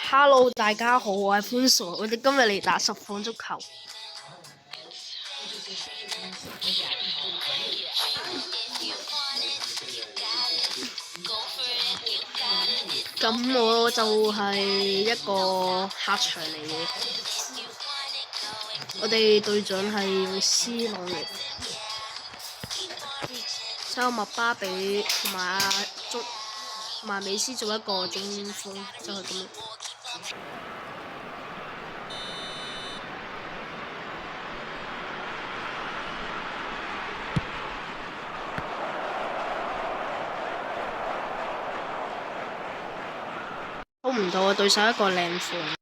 Hello，大家好，我係潘 Sir，我哋今日嚟打實況足球。咁我就係一個客場嚟嘅，我哋隊長係用 C 朗嚟，之後麥巴比同埋美斯做一個中鋒，就係咁樣。估唔到啊！對手一個靚款。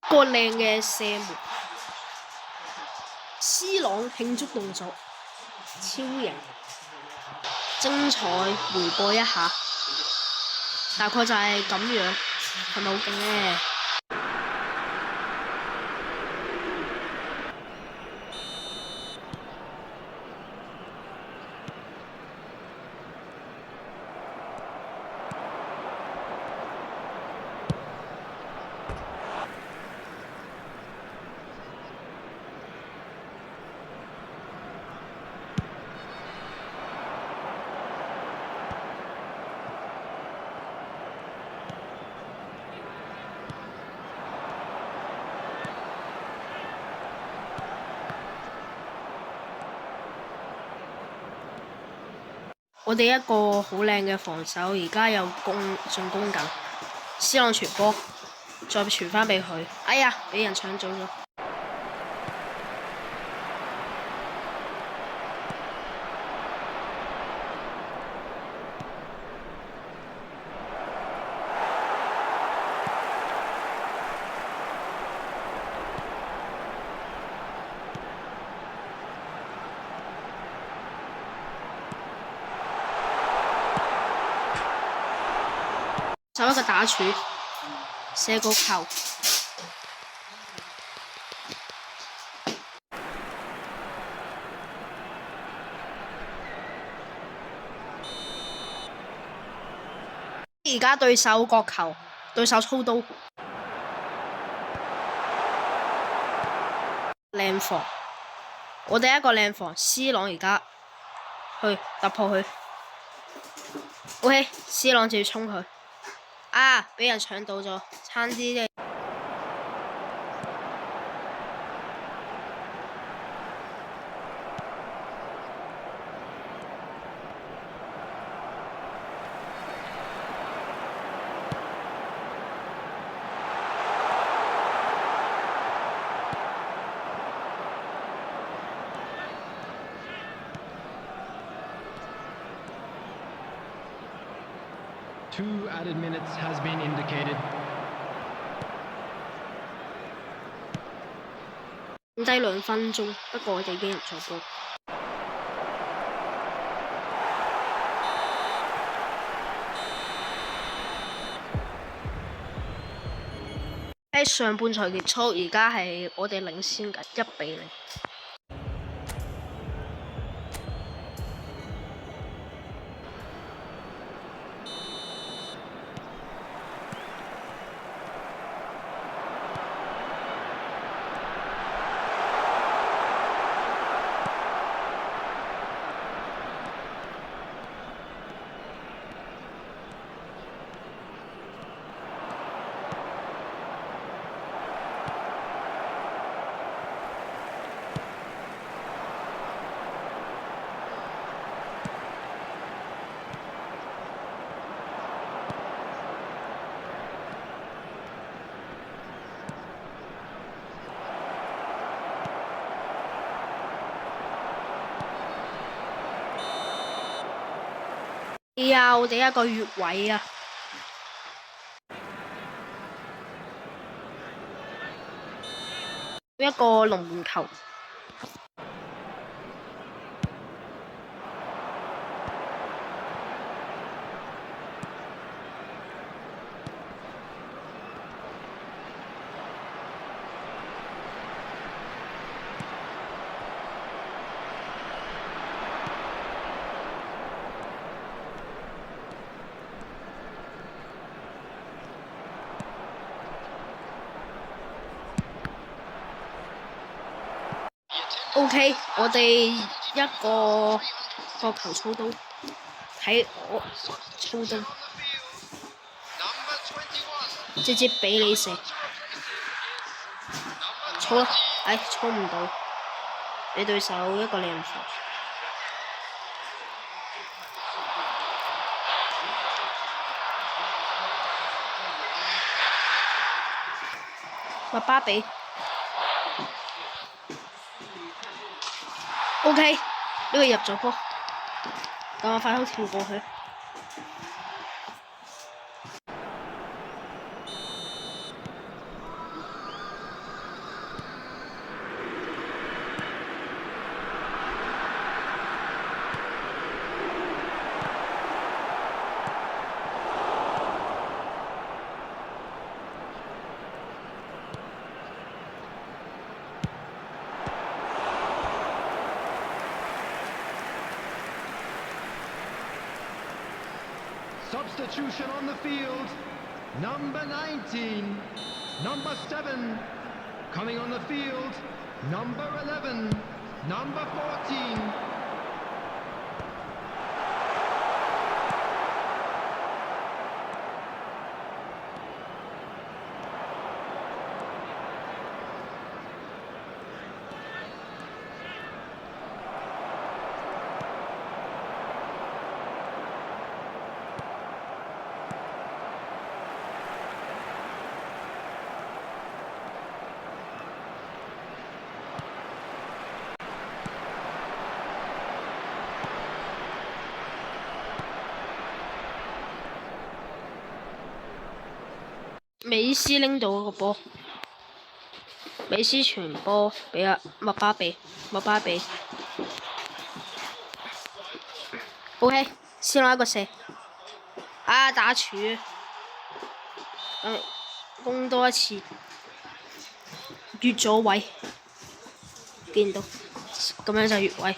個靚嘅射門，C 朗慶祝動作，超型，精彩回播一下，大概就係咁樣，係咪好勁呢？我哋一個好靚嘅防守，而家有進攻緊。C 朗傳波，再傳翻俾佢。哎呀，俾人搶走咗。就一個打柱，射個球。而家對手角球，對手操刀，靚防。我哋一個靚防 ，C 朗而家去突破佢。OK，C 朗就要衝佢。啊！俾人搶到咗，差啲嘅。Two added minutes has been indicated. 剩低2分鐘，不過我哋已經入咗波。喺上半場結束，而家係我哋領先緊1-0。我哋一個越位啊！一個龍門球。OK，我哋一個角球操刀，睇我操刀，直接俾你射，操啦！唉，操唔到，你對手一個靚球。麥巴比 ，OK， 呢個入咗波，等我快啲跳過去。Substitution on the field. Number 19. Number 7. Coming on the field. Number 11. Number 14.美斯拎到個波，美斯傳波俾阿麥巴比，OK， 先攞一個射，啊打柱，攻多一次，越咗位，見到，咁樣就越位。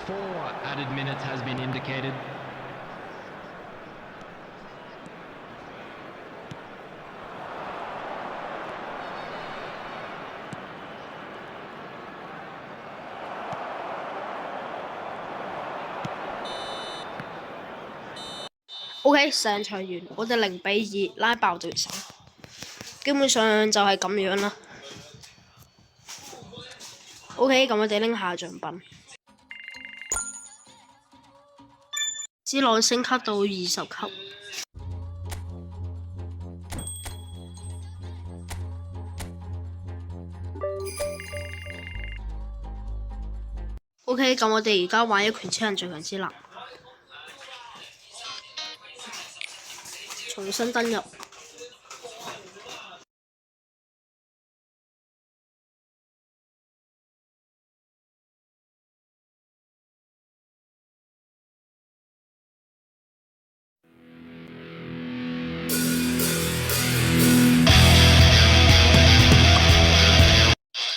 4 added minutes has been indicated. OK， 上場完，我哋0-2拉爆對手，基本上就係咁樣啦。OK， 咁我哋拎下獎品。C 朗升級到20級。OK， 咁我哋而家玩一拳超人最強之男，重新登入。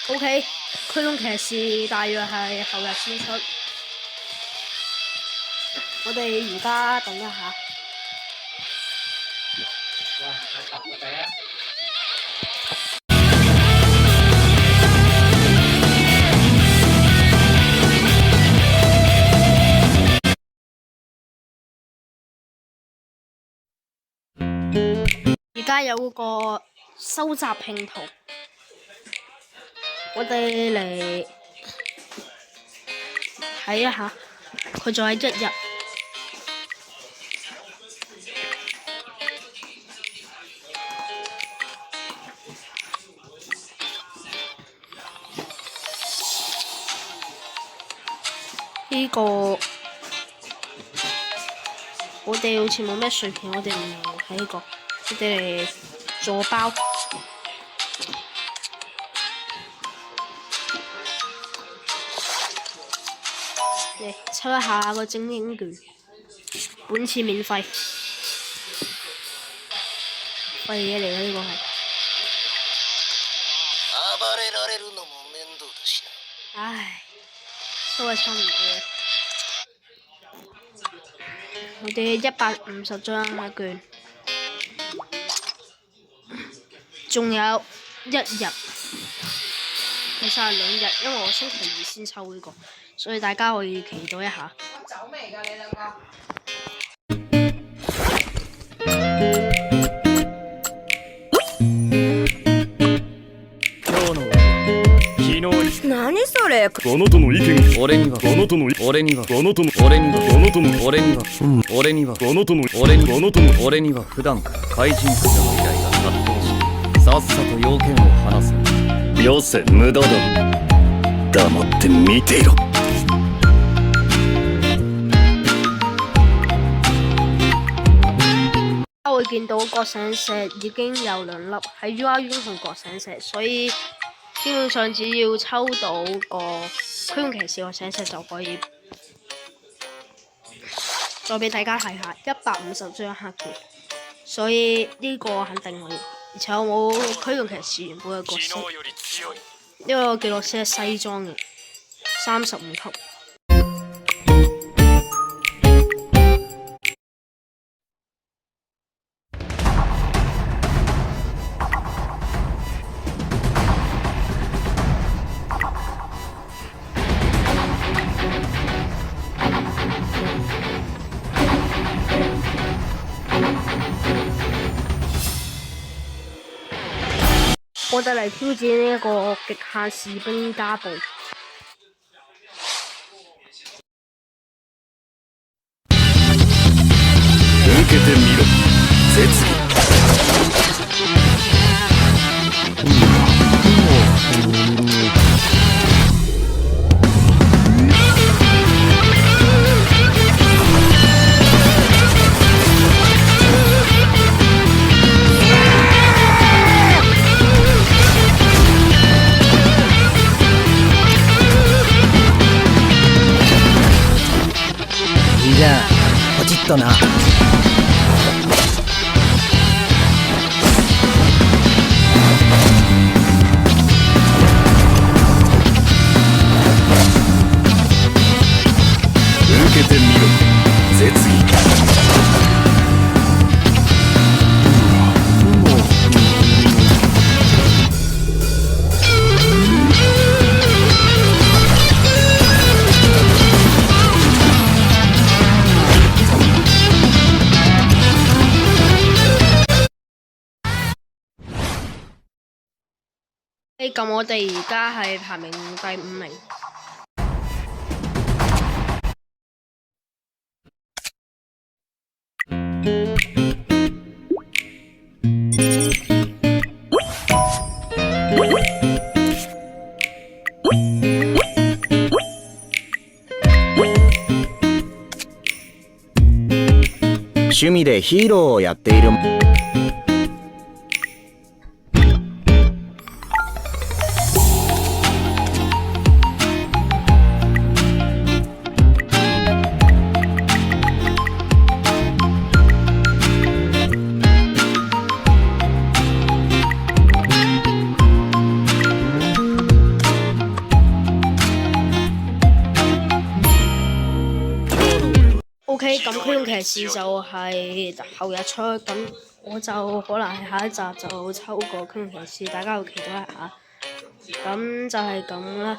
OK， 驅動騎士大約係後日先出，我哋而家等一下。而家有個收集拼圖。我哋嚟睇一下，佢仲係1日。呢個我哋好似冇咩碎片，我哋唔睇呢個，我哋嚟做包。嚟抽一下個精英券，本次免費。廢嘢嚟嘅呢個係。唉，都係差唔多。我哋150張下券，仲有1日，其實係2日，因為我星期2先抽呢個，所以大家可以期待一下。走未㗎你兩個？何それ。あなたの意見俺にはあなたの俺にはあなたの俺にはあなたの俺には俺にはあなたの俺にあなたの俺には普段から怪人駆除の依頼が殺到しさっさと要件を話せ。よせ無駄だ。黙って見ていろ。會見到覺醒石已經有2粒喺 UR 英雄覺醒石，所以基本上只要抽到個驅動騎士覺醒石就可以。再俾大家睇下150張黑券，所以呢個肯定可以。而且我冇驅動騎士原本嘅角色，呢個記錄師係西裝嘅，35級。我哋嚟挑戰呢一個極限士兵加步。受けてみろ絶技。じゃあポチッとな。受けてみろ絶技。咁我哋而家係排名第5名。趣味でヒーローをやっている。OK， 咁驅動騎士就係後日出，咁我就可能係下一集就抽個驅動騎士，大家要期待一下。咁就係咁啦。